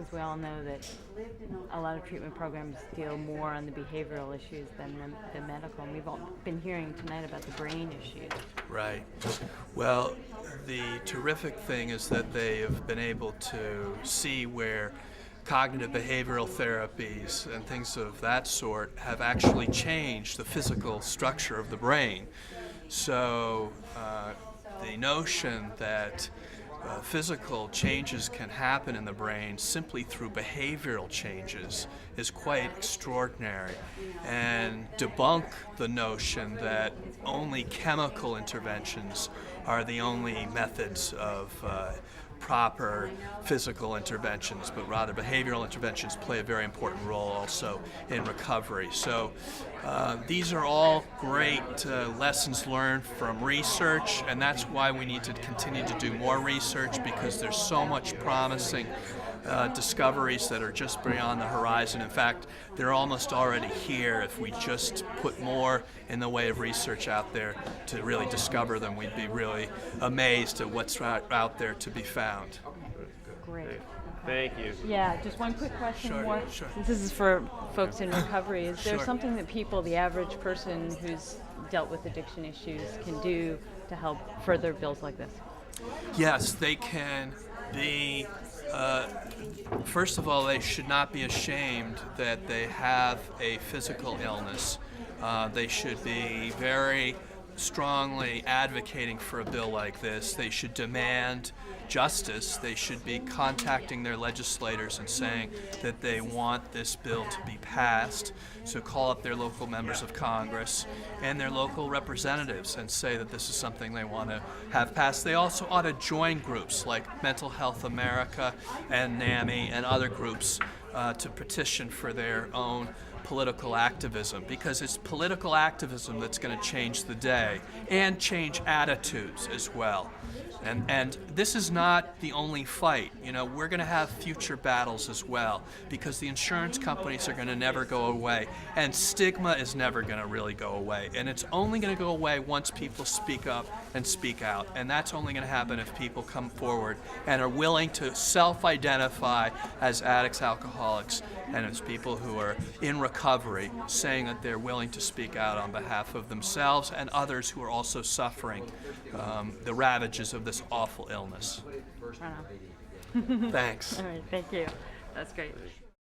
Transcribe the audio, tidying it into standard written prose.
since we all know that a lot of treatment programs deal more on the behavioral issues than the medical. And we've all been hearing tonight about the brain issues. Right. Well, the terrific thing is that they have been able to see where cognitive behavioral therapies and things of that sort have actually changed the physical structure of the brain. So the notion that physical changes can happen in the brain simply through behavioral changes is quite extraordinary, and debunk the notion that only chemical interventions are the only methods of proper physical interventions, but rather behavioral interventions play a very important role also in recovery. So these are all great lessons learned from research, and that's why we need to continue to do more research, because there's so much promising discoveries that are just beyond the horizon. In fact, they're almost already here. If we just put more in the way of research out there to really discover them, we'd be really amazed at what's out there to be found. Great. Thank you. Yeah, just one quick question Sure, more. sure. Since this is for folks in recovery, is there Sure. something that people, the average person who's dealt with addiction issues, can do to help further bills like this? Yes, they can be. First of all, they should not be ashamed that they have a physical illness. They should be very strongly advocating for a bill like this. They should demand justice. They should be contacting their legislators and saying that they want this bill to be passed. So call up their local members of Congress and their local representatives and say that this is something they want to have passed. They also ought to join groups like Mental Health America and NAMI and other groups to petition for their own political activism, because it's political activism that's going to change the day and change attitudes as well. And this is not the only fight. You know, we're going to have future battles as well, because the insurance companies are going to never go away, and stigma is never going to really go away. And it's only going to go away once people speak up and speak out. And that's only going to happen if people come forward and are willing to self-identify as addicts, alcoholics, and as people who are in recovery, saying that they're willing to speak out on behalf of themselves and others who are also suffering the ravages of this awful illness. Right on. Thanks. All right, thank you. That's great.